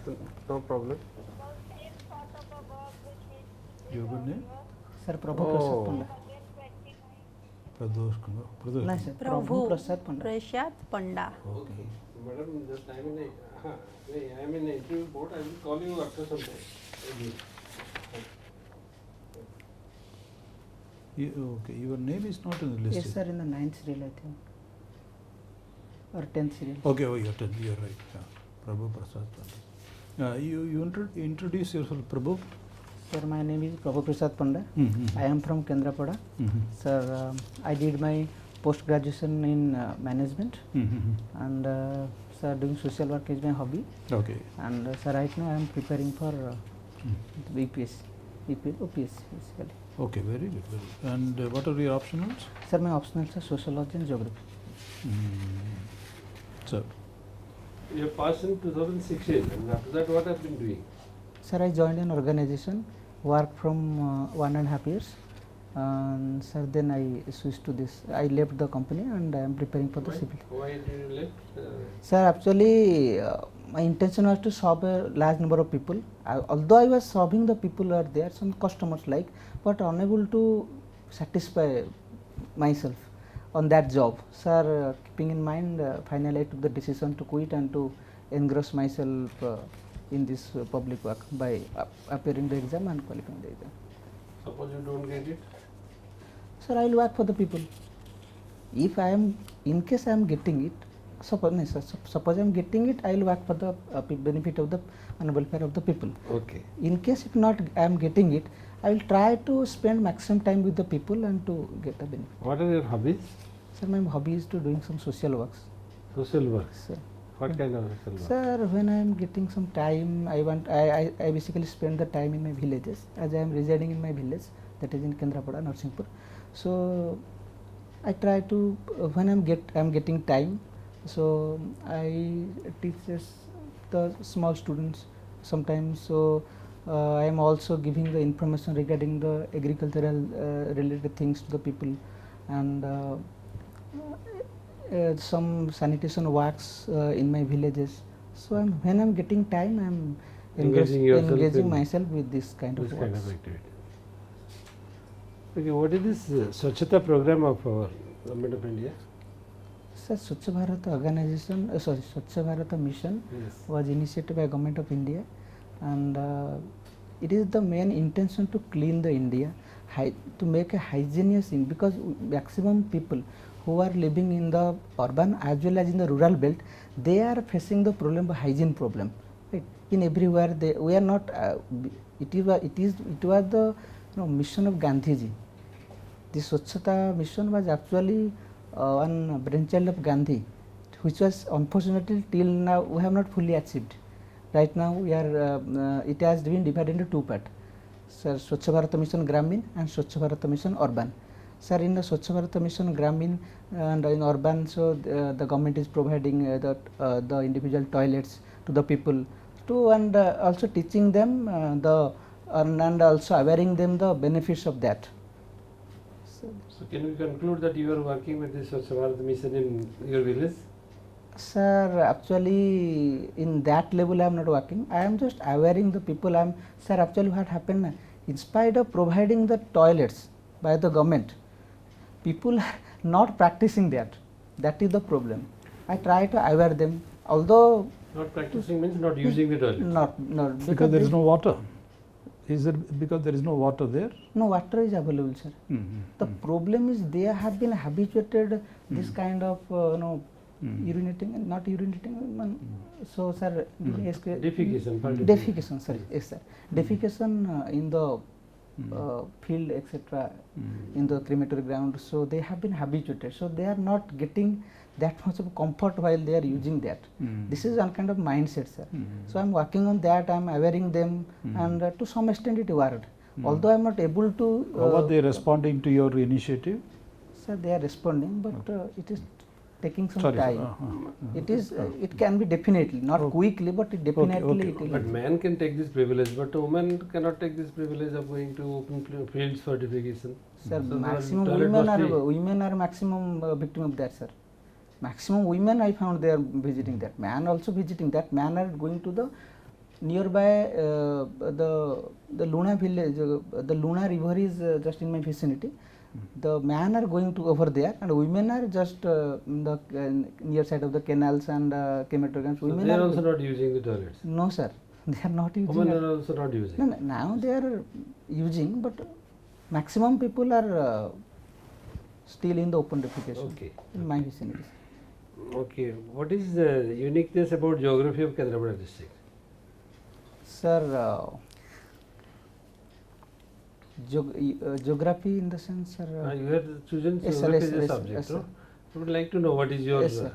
No problem. Your good name? Sir, Prabhu Prasad Panda. Pradosh Kumar. Pradosh. No, sir. Prabhu Prabhu Prasad Panda. Prasad Panda. Okay. Madam, just I am in the interview board. I will call you after some time. Okay, your name is not in the list. Yes, sir, in the 9th serial, I think. Or 10th serial. Okay, oh, you're right. Yeah. Prabhu Prasad Panda. You introduce yourself, Prabhu. Sir, my name is Prabhu Prasad Panda. I am from Kendrapada. Sir, I did my post graduation in management, and sir, doing social work is my hobby. Okay. And sir, right now I am preparing for OPS basically. Okay, very good. Very good. And what are your optionals? Sir, my optionals are sociology and geography. Sir. You passed in 2016, and after that, what have you been doing? Sir, I joined an organization, worked from 1.5 years, and sir, then I switched to this. I left the company and I am preparing for the civil. Why did you left? Sir, actually, my intention was to serve a large number of people. Although I was serving the people who are there, some customers like, but unable to satisfy myself on that job. Sir, keeping in mind, finally I took the decision to quit and to engross myself in this public work by appearing the exam and qualifying the exam. Suppose you don't get it? Sir, I will work for the people. If I am, in case I am getting it, suppose I am getting it, I will work for the benefit of the and welfare of the people. Okay. In case if not I am getting it, I will try to spend maximum time with the people and to get the benefit. What are your hobbies? Sir, my hobby is to doing some social works. Social work. Sir. What kind of social work? Sir, when I am getting some time, I basically spend the time in my villages, as I am residing in my village, that is in Kendrapada, Narsinghpur. So I try to when I am getting time, so I teach the small students sometimes. So I am also giving the information regarding the agricultural related things to the people, and some sanitation works in my villages. So when I am getting time, I am engaging myself with this kind of works. Activity. Okay, what is this Swachhata program of our Government of India? Sir, Swachh Bharat organization, Swachh Bharat mission was initiated by Government of India, and it is the main intention to clean the India, to make a hygienious in, because maximum people who are living in the urban as well as in the rural belt, they are facing the problem of hygiene problem. Right? In everywhere, we are not. It was the mission of Gandhiji. The Swachhata mission was actually one brainchild of Gandhi, which was unfortunately till now we have not fully achieved. Right now we are, it has been divided into two parts. Sir, Swachh Bharat Mission Gramin and Swachh Bharat Mission Urban. Sir, in the Swachh Bharat Mission Gramin and in urban, so the government is providing the individual toilets to the people, and also teaching them and also awareing them the benefits of that. So can we conclude that you are working with this Swachh Bharat mission in your village? Sir, actually in that level I am not working. I am just awareing the people. Sir, actually what happened, in spite of providing the toilets by the government, people are not practicing that. That is the problem. I try to aware them, although not practicing means not using the toilet. Not because there is no water. Is it because there is no water there? No, water is available, sir. The problem is they have been habituated this kind of urinating and not urinating. So, sir, defecation, sorry, yes, sir. Defecation in the field, etc., in the crematory ground. So they have been habituated. So they are not getting that much of comfort while they are using that. This is one kind of mindset, sir. So I am working on that. I am awareing them, and to some extent it worked. Although I am not able to. How are they responding to your initiative? Sir, they are responding, but it is taking some time. It is. It can be definitely not quickly, but it definitely. It will. But man can take this privilege, but a woman cannot take this privilege of going to open fields for defecation. Sir, So maximum women are maximum victim of that, sir. Maximum women I found they are visiting that. Man also visiting that. Man are going to the nearby the Luna village, the Luna river is just in my vicinity. The men are going to over there, and women are just in the near side of the canals and chematograms. So Women they are are also not using the toilets. no, sir. They are not using. Women it. are also not using. No, no, now they are using, but maximum people are still in the open defecation Okay. in my vicinity. Okay. What is the uniqueness about geography of Kendrapada district? Sir, geography in the sense, sir. You have chosen Yes, sir, geography yes, as a yes, subject. yes, no? sir. I would like to know what is your Yes, sir.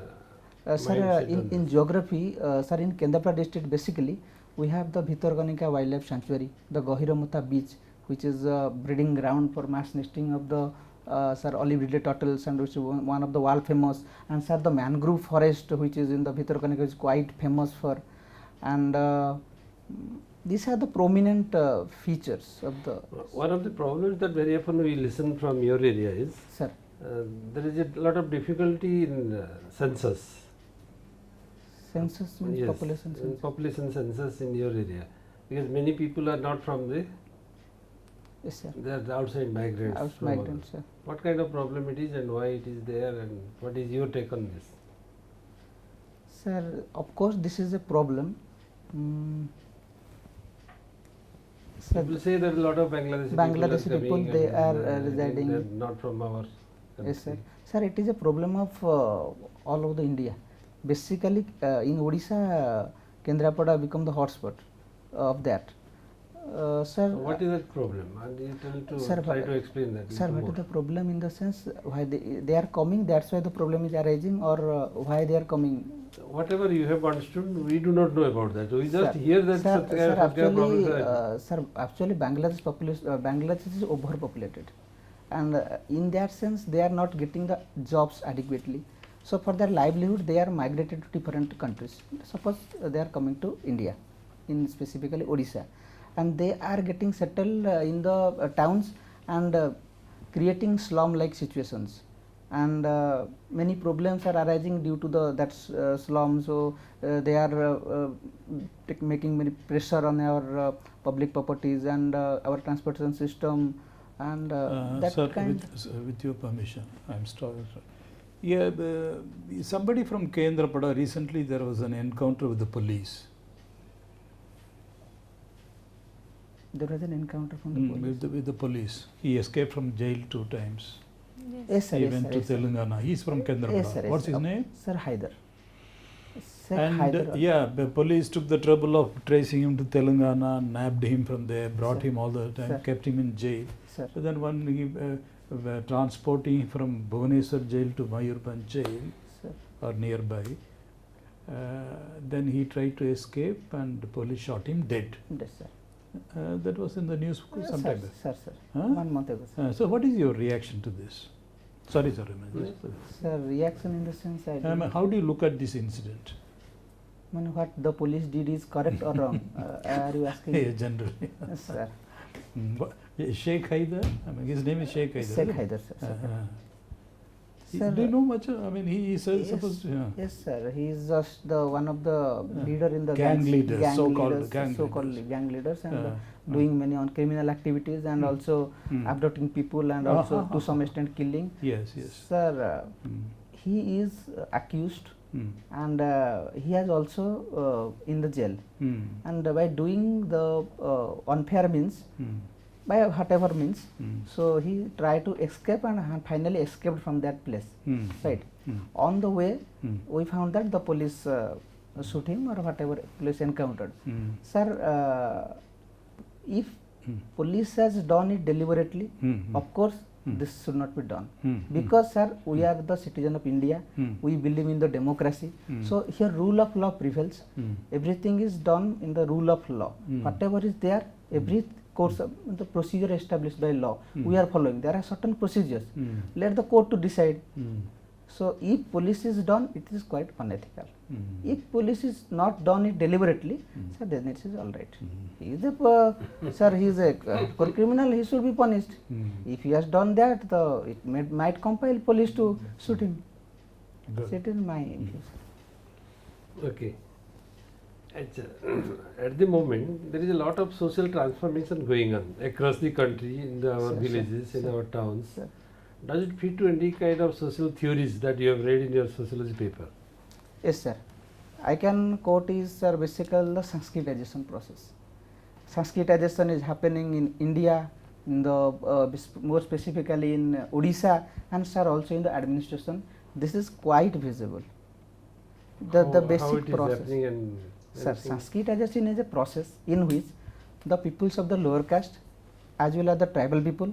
Sir, mindset on in this. geography, sir, in Kendrapada district, basically, we have the Bhitarkanika Wildlife Sanctuary, the Gahiramutha Beach, which is a breeding ground for mass nesting of the sir, olive-ridley turtles, and which is one of the world famous. And sir, the mangrove forest, which is in the Bhitarkanika, is quite famous for. And these are the prominent features of the. One of the problems that very often we listen from your area is Sir. there is a lot of difficulty in census. Census means Yes, population in census. population census in your area, because many people are not from the, Yes, sir. they are the outside migrants. House from migrants, sir. What kind of problem it is and why it is there, and what is your take on this? Sir, of course, this is a problem. Sir, People say that a lot of Bangladeshi, Bangladeshi people, people, are they coming are, and, residing- they're not from our country. yes, sir. Sir, it is a problem of all over the India. Basically, in Odisha, Kendrapada become the hotspot of that. Sir, So what is that problem? And you Sir, try to explain that. sir, little what more. is the problem in the sense why they are coming? That's why the problem is arising, or why they are coming? Whatever you have understood, we do not know about that. We just Sir, hear that sir, such kind of actually, problems are. sir, actually, Bangladesh population, Bangladesh is overpopulated, and in that sense, they are not getting the jobs adequately. So, for their livelihood, they are migrated to different countries. Suppose they are coming to India, in specifically Odisha, and they are getting settled in the towns and creating slum-like situations. And many problems are arising due to that slum. So they are making many pressure on our public properties and our transportation system, and that Sir, kind. with your permission, I'm sorry. Yeah, somebody from Kendrapada, recently there was an encounter with the police. There was an encounter from the police. With the police. He escaped from jail 2 times. Yes, sir. He Yes, went sir, to yes, sir. Telangana. He's from Kendrapada. Yes, sir, yes, What's sir. his name? Sir Haider. Sir And Haider. yeah, the police took the trouble of tracing him to Telangana, nabbed him from there, brought Sir. him all the time, Sir. kept him in jail. Sir. So then when he transporting him from Bhubaneswar jail to Mayurbanj jail Sir. or nearby, then he tried to escape and the police shot him dead. Yes, sir. That was in the news sometime back. Sir, sir. Huh? 1 month ago, sir. So what is your reaction to this? Sorry, sir. Sir, reaction in the sense How do you look at this incident? what the police did is correct or wrong? Are you asking? Yeah, generally. Yes, sir. Sheikh Haider? I mean, his name is Sheikh Haider. Sheikh right? Haider, sir. Sir, Do you know much? I mean, he is yes, supposed to. Yeah. yes, sir. He is just the one of the leader in the Gang gangs- leaders, gang so-called leaders, gang so-called leaders. gang leaders, and Uh, doing many on criminal activities and also abducting people and also to some extent killing. Yes, yes. Sir, Mm. he is accused Mm. and he has also in the jail. Mm. And by doing the unfair means, Mm. by whatever means, Mm. so he tried to escape and finally escaped from that place. Mm. Right. Mm. On the way, Mm. we found that the police shoot him or whatever police encountered. Mm. Sir, if police has done it deliberately, Mm. of course this should not be done. Mm. Because sir, we are the citizen of India. Mm. We believe in the democracy. Mm. So here rule of law prevails. Mm. Everything is done in the rule of law. Mm. Whatever is there, every course of the procedure established by law, we are following. There are certain procedures. Mm. Let the court to decide. Mm. So if police is done, it is quite unethical. Mm. If police is not done it deliberately, Mm. sir, then it is all right. Mm. He is a sir, he is a criminal. He should be punished. Mm. If he has done that, it might compel police to shoot him. Good. So it is my view. Okay. At the moment, there is a lot of social transformation going on across the country, in our villages, in our towns. Sir. Does it fit to any kind of social theories that you have read in your sociology paper? Yes, sir. I can quote is, sir, basically the Sanskritization process. Sanskritization is happening in India, in the more specifically in Odisha, and sir also in the administration. This is quite visible. The how basic it is process. happening and Sir, everything? Sanskritization is a process in which the peoples of the lower caste as well as the tribal people,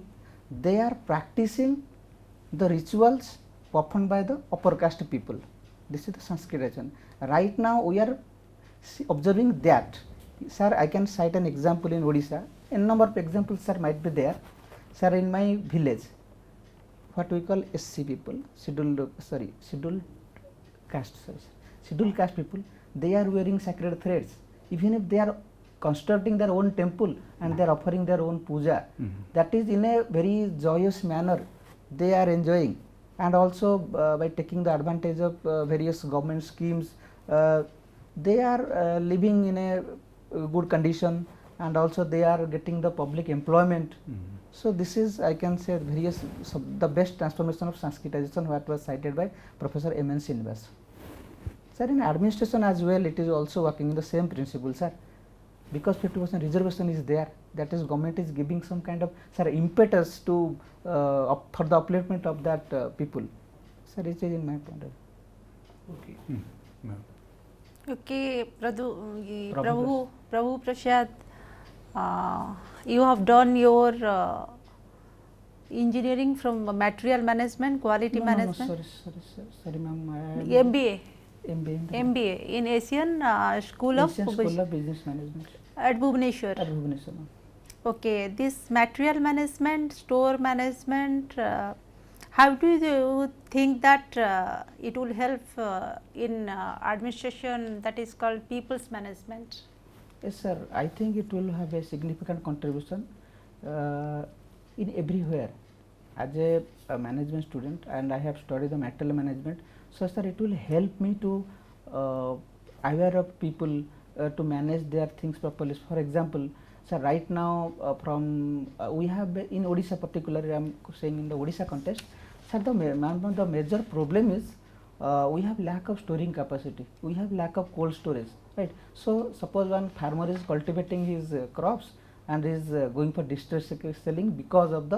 they are practicing the rituals performed by the upper caste people. This is the Sanskritization. Right now we are observing that. Sir, I can cite an example in Odisha. A number of examples, sir, might be there. Sir, in my village, what we call SC people, scheduled caste people, they are wearing sacred threads. Even if they are constructing their own temple and they are offering their own puja, that is in a very joyous manner they are enjoying. And also by taking the advantage of various government schemes, they are living in a good condition, and also they are getting the public employment. So this is, I can say, the best transformation of Sanskritization what was cited by Professor M.N. Srinivas. Sir, in administration as well, it is also working in the same principle, sir. Because 50% reservation is there, that is, government is giving some kind of, sir, impetus to for the upliftment of that people. Sir, it is in my point of view. No. Okay, Prabhu Prasad, you have done your engineering from material management, quality management. Sorry, ma'am. MBA. MBA. In Asian School of Business Management at Bhubaneswar. Ma'am. Okay, this material management, store management, how do you think that it will help in administration that is called people's management? Yes, sir. I think it will have a significant contribution in everywhere. As a management student, and I have studied the material management, so sir, it will help me to aware of people to manage their things properly. For example, sir, right now we have in Odisha particularly, I am saying in the Odisha context, sir, the major problem is we have lack of storing capacity, we have lack of cold storage, right? So suppose one farmer is cultivating his crops and is going for distress selling because of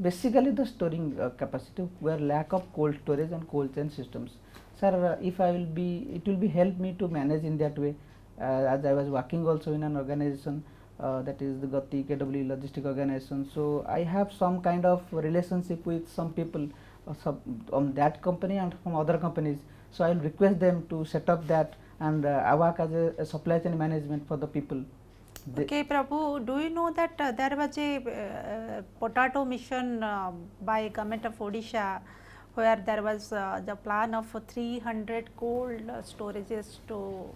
basically the storing capacity, where lack of cold storage and cold chain systems. Sir, if it will be help me to manage in that way, as I was working also in an organization that is the Gati KW logistic organization. So I have some kind of relationship with some people on that company and from other companies. So I will request them to set up that, and I work as a supply chain management for the people. Okay, Prabhu, do you know that there was a potato mission by government of Odisha, where there was the plan of 300 cold storages to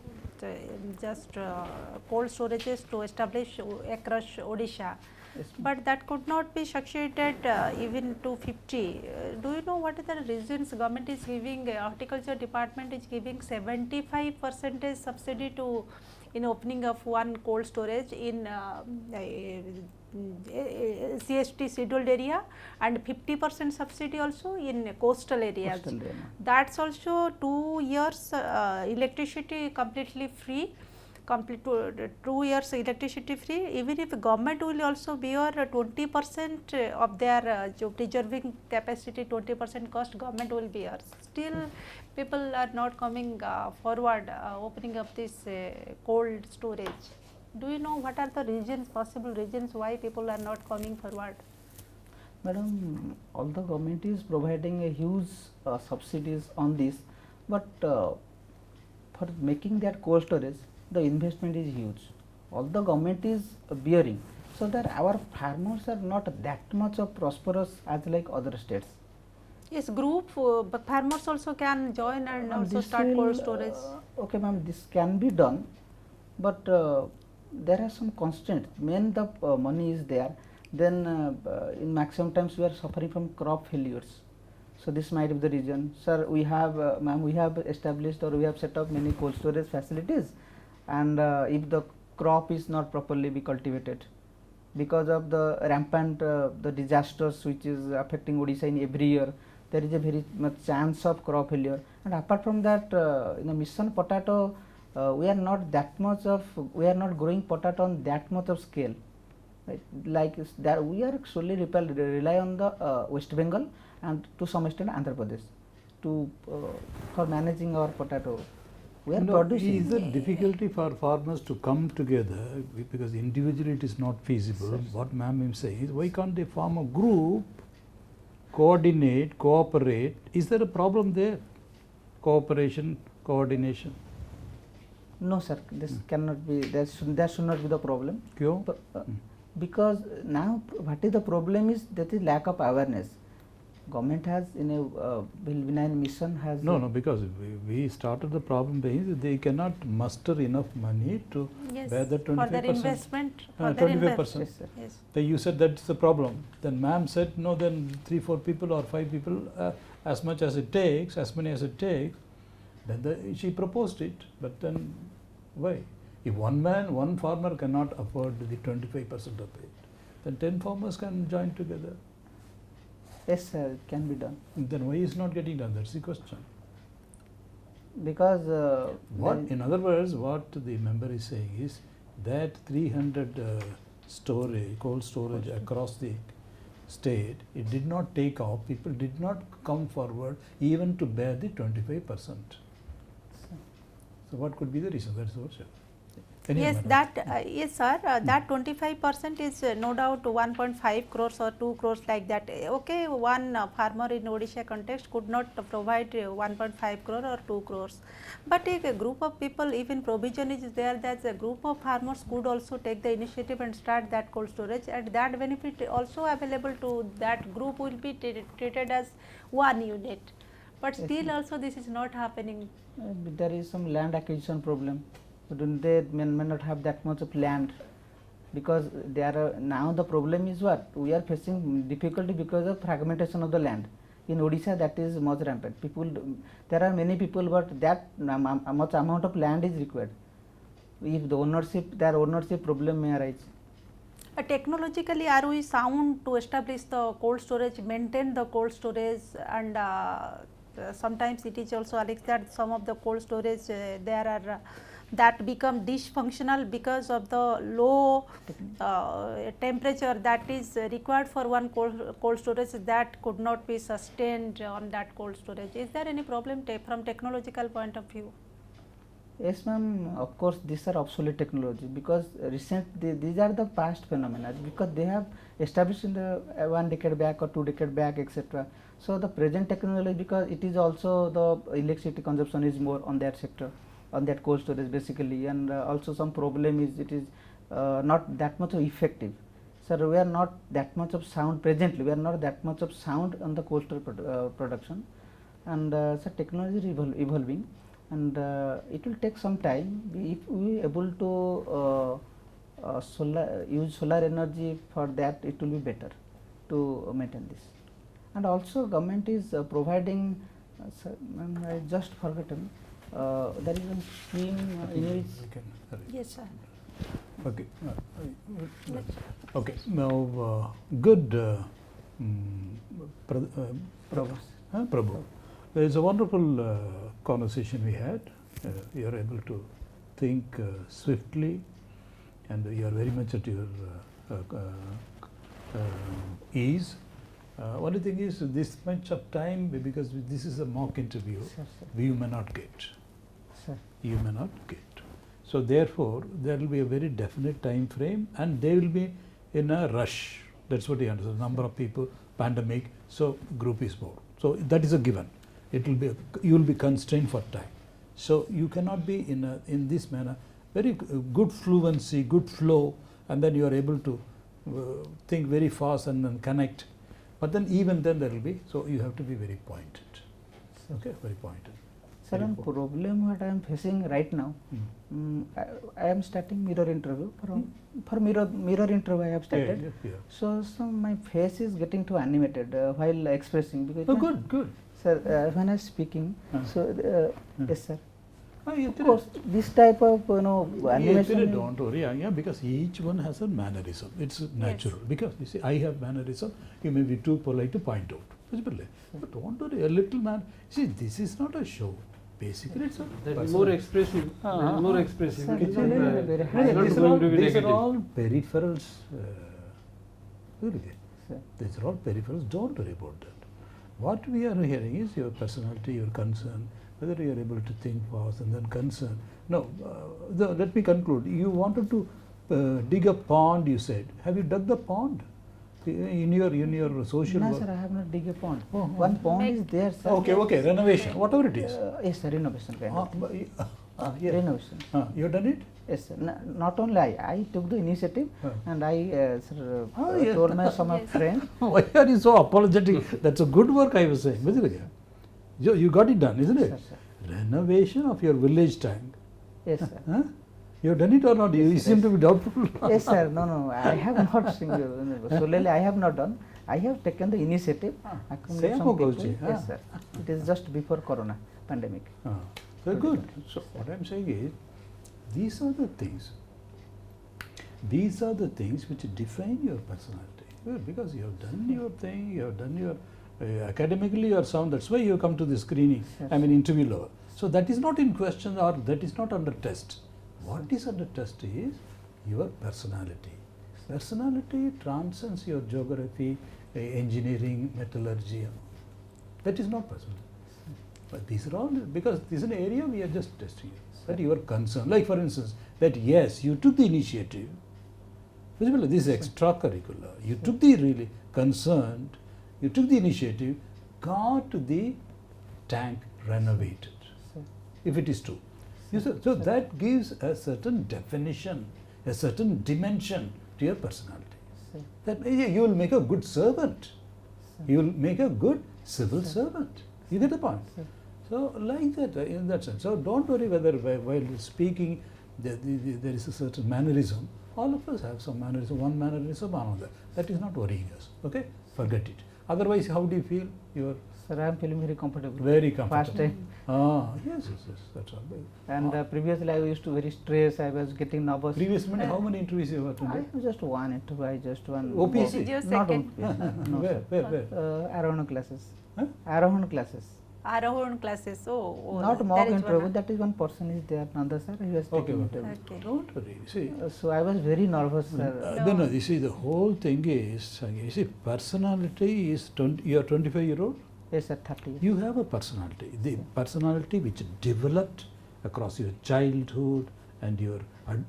cold storages to establish across Odisha, Yes, but that could not be succeeded even to 50. Do you know what are the reasons? Government is giving, horticulture department is giving 75% subsidy to in opening of one cold storage in CST scheduled area, and 50% subsidy also in coastal areas. That's also 2 years electricity completely free, 2 years electricity free. Even if government will also bear 20% of their preserving capacity, 20% cost government will bear. Still people are not coming forward opening up this cold storage. Do you know what are the reasons, possible reasons why people are not coming forward? Madam, although government is providing a huge subsidies on this, but for making that cold storage, the investment is huge. Although government is bearing, so that our farmers are not that much of prosperous as like other states. Yes, group farmers also can join and also start cold storage. Okay, ma'am, this can be done, but there are some constraints. When the money is there, then in maximum times we are suffering from crop failures. So this might be the reason. Sir, we have, ma'am, we have established or we have set up many cold storage facilities, and if the crop is not properly be cultivated, because of the rampant the disasters which is affecting Odisha in every year, there is a very much chance of crop failure. And apart from that, in the mission potato, we are not that much of, we are not growing potato on that much of scale. Right? Like that, we are solely rely on the West Bengal and to some extent Andhra Pradesh to for managing our potato. We are producing. Is it difficulty for farmers to come together because individually it is not feasible? Sir. What ma'am is saying is, why can't they form a group, coordinate, cooperate? Is there a problem there? Cooperation, coordination. No, sir, this cannot be, that should not be the problem. Kyo? Because now what is the problem is that is lack of awareness. Government has in a benign mission has No, because we started the problem being they cannot muster enough money to Yes, bear the 25%. for their investment. For their 25%. investment. Yes, sir. Yes. Then you said that's the problem. Then ma'am said, no, then 3-4 people or 5 people, as much as it takes, as many as it takes. Then she proposed it, but then why? If one farmer cannot afford the 25% of it, then 10 farmers can join together. Yes, sir, it can be done. Then why is not getting done? That's the question. Because What, in other words, what the member is saying is that 300 cold storage across the state, it did not take off. People did not come forward even to bear the 25%. So what could be the reason? That's what. Yes, that yes, sir. That 25% is no doubt 1.5 crores or 2 crores like that. Okay, one farmer in Odisha context could not provide 1.5 crore or 2 crores, but a group of people, even provision is there that a group of farmers could also take the initiative and start that cold storage, and that benefit also available to that group will be treated as one unit. But still also this is not happening. there is some land acquisition problem. They may not have that much of land, because there are now the problem is what we are facing difficulty because of fragmentation of the land. In Odisha, that is much rampant. There are many people, but that much amount of land is required. If the their ownership problem may arise. Technologically, are we sound to establish the cold storage, maintain the cold storage, and sometimes it is also alleged that some of the cold storage there are that become dysfunctional because of the low temperature that is required for one cold storage that could not be sustained on that cold storage. Is there any problem from technological point of view? Yes, ma'am. Of course, these are obsolete technology, because these are the past phenomena, because they have established in the 1 decade back or 2 decade back, etc. So the present technology, because it is also the electricity consumption is more on that sector, on that cold storage basically, and also some problem is it is not that much effective. Sir, we are not that much of sound presently. We are not that much of sound on the cold storage production, and so technology is evolving. And it will take some time. If we able to use solar energy for that, it will be better to maintain this. And also government is providing, I just forgotten, there is a scheme in which. Yes, sir. Okay. Okay. Now, good. Prabhu. There is a wonderful conversation we had. You are able to think swiftly, and you are very much at your ease. Only thing is, this much of time, because this is a mock interview, Sir. you may not get. Sir. You may not get. So therefore, there will be a very definite time frame, and they will be in a rush. That's what he understands. Number of people, pandemic, so group is more. So that is a given. It will be you will be constrained for time. So you cannot be in this manner. Very good fluency, good flow, and then you are able to think very fast and then connect. But then even then there will be, so you have to be very pointed. Okay, very pointed. Sir, one problem what I am facing right now, I am starting mirror interview. For mirror interview I have started. Yeah. So my face is getting too animated while expressing. Because Oh, good. Sir, when I am speaking, so yes, sir. Of course, this type of animation. Don't worry, yeah, because each one has a mannerism. It's natural. Because you see, I have mannerism. You may be too polite to point out. But don't worry, a little man. See, this is not a show. Basically, it's a That is more expressive. That is more expressive. Sir, It is really, not, very it's high. not These going to be are negative. all peripherals. Really. Sir. These are all peripherals. Don't worry about that. What we are hearing is your personality, your concern, whether you are able to think fast and then concern. No, let me conclude. You wanted to dig a pond, you said. Have you dug the pond in your social No, work? sir, I have not dig a pond. Oh, oh. One pond is there, sir. Okay, renovation, whatever it is. Yes, sir, renovation kind of. Yeah. Renovation. You have done it? Yes, sir. Not only I took the initiative and I yes. told my some of friends. Why are you so apologetic? That's a good work, I was saying. You got it done, isn't it? Yes, sir. Renovation of your village tank. Yes, sir. Huh? You have done it or not? You seem to be doubtful. Yes, sir. No, I have not solely I have not done. I have taken the initiative. Accumulate Same some people. Goji, Yes, sir. It is just before Corona pandemic. Very good. So what I am saying is, these are the things. These are the things which define your personality. Well, because you have done your thing, you have done your academically you are sound. That's why you have come to the screening. Yes. I mean interview level. So that is not in question or that is not under test. What is under test is your personality. Personality transcends your geography, engineering, metallurgy. That is not personality. But these are all because this is an area we are just testing. That you are concerned. Like for instance, that yes, you took the initiative. This is extracurricular. You took the really concerned. You took the initiative, got the tank renovated. If it is true. So that gives a certain definition, a certain dimension to your personality. That you will make a good servant. You will make a good civil servant. You get the point? So like that, in that sense. So don't worry whether while speaking there is a certain mannerism. All of us have some mannerism, one mannerism, another. That is not worrying us. Okay? Forget it. Otherwise, how do you feel? You are Sir, I am feeling very comfortable. very comfortable. First time. Yes, that's all. And previously I used to very stressed. I was getting nervous. Previous minute, how many interviews you have I attended? have just one interview. I just one. OPC? Did you Not second? OPC. No, Where? Arohana classes. Huh? Arohana classes. Arohana classes. Oh, Not there mock is interview. one. That is one person is there. Nanda sir. He was Okay, taking okay. interview. Okay. Don't worry. See, So I was very nervous, sir. No. no, you see, the whole thing is, you see, personality is, you are 25-year-old, Yes, sir. 30 years. you have a personality. The personality which developed across your childhood and your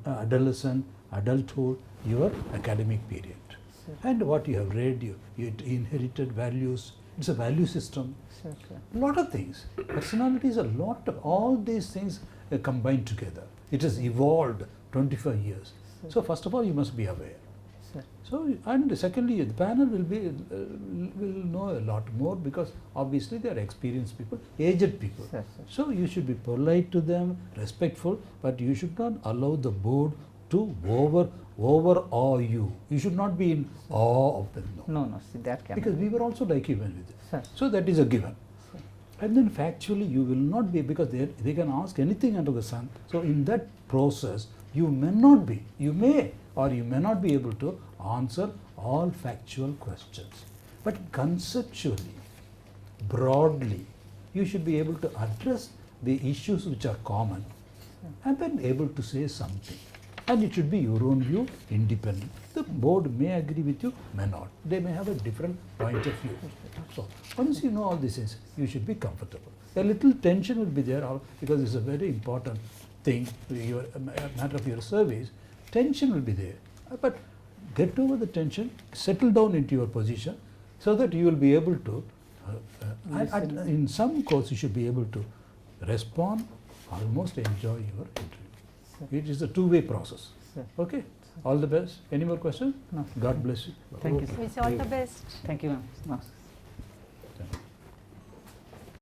adolescent, adulthood, your academic period. Sir. And what you have read, you inherited values. It's a value system. Sir. A lot of things. Personality is a lot of all these things combined together. It has evolved 25 years. Sir. So first of all, you must be aware. Sir. So and secondly, the panel will know a lot more because obviously they are experienced people, aged people. Sir, sir. So you should be polite to them, respectful, but you should not allow the board to overawe you. You should not be in awe of them. No. No, see that cannot. Because we were also like you when with it. Sir. So that is a given. Sir. And then factually you will not be, because they can ask anything under the sun. So in that process you may not be, you may or you may not be able to answer all factual questions. But conceptually, broadly, you should be able to address the issues which are common and then able to say something. And it should be your own view, independent. The board may agree with you, may not. They may have a different point of view. So once you know all these things, you should be comfortable. A little tension will be there because it's a very important thing, a matter of your service. Tension will be there. But get over the tension, settle down into your position so that you will be able to, in some course you should be able to respond, almost enjoy your interview. It is a two-way process. Sir. Okay? All the best. Any more questions? No. God bless you. Thank you, sir. Wish you all the best. Thank you, ma'am. No.